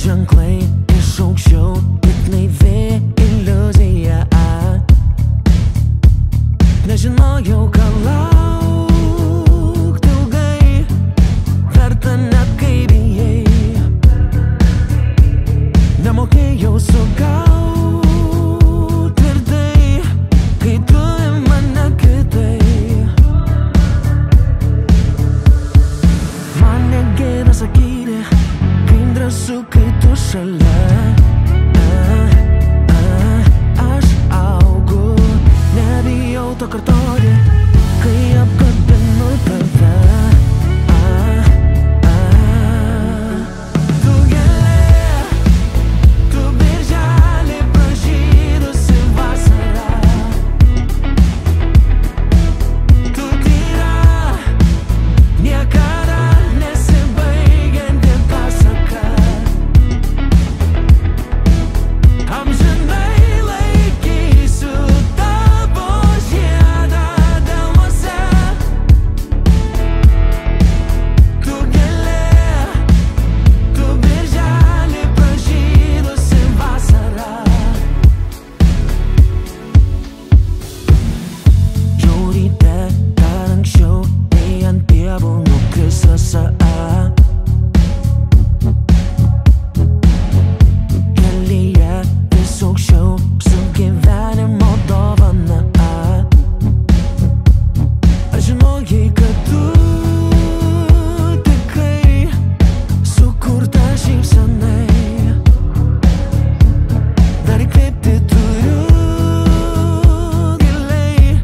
ženklai iš aukščiau, tik naivi iliuzija. Nežinojau, ką laukt ilgai, verta net kai bijai. Nemokėjau sugaut tvirtai, kai tu į mane kritai. Man negėda sakyti, kai drąsu, kai tu šalia. Aš augu, nebijau to kartoti, kai apkabinu tave. Tu gėlė, tu birželį pražydusi vasara. Tu tyra, niekada nesibaigianti pasaka. Amžinai laikysiu tavo žiedą delnuose. Tu gėlė, tu birželį pražydusi vasara. Jau ryte dar anksčiau, nei ant pievų nukris rasa. Kelyje vis aukščiau su gyvenimo dovana. Ar žinojai, kad tu tikrai sukurta šypsenai? Dar įkvėpti turiu giliai,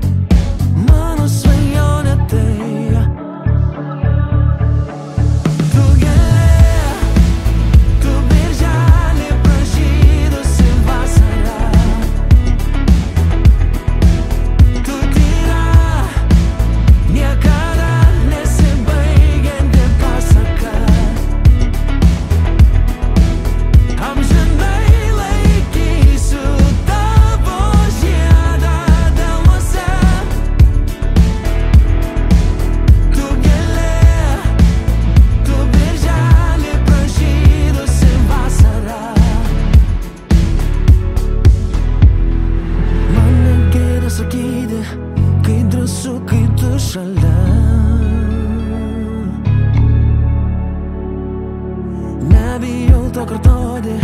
mano svajonė tai. Tu gėlė, tu birželį pražydusi vasara. Tu tyra, niekada nesibaigianti pasaka. Amžinai laikysiu tavo žiedą delnuose. Tu gėlė, tu birželį pražydusi vasara. Man negėda sakyti, kai drąsu, kai tu šalia. Nebijau to kartoti,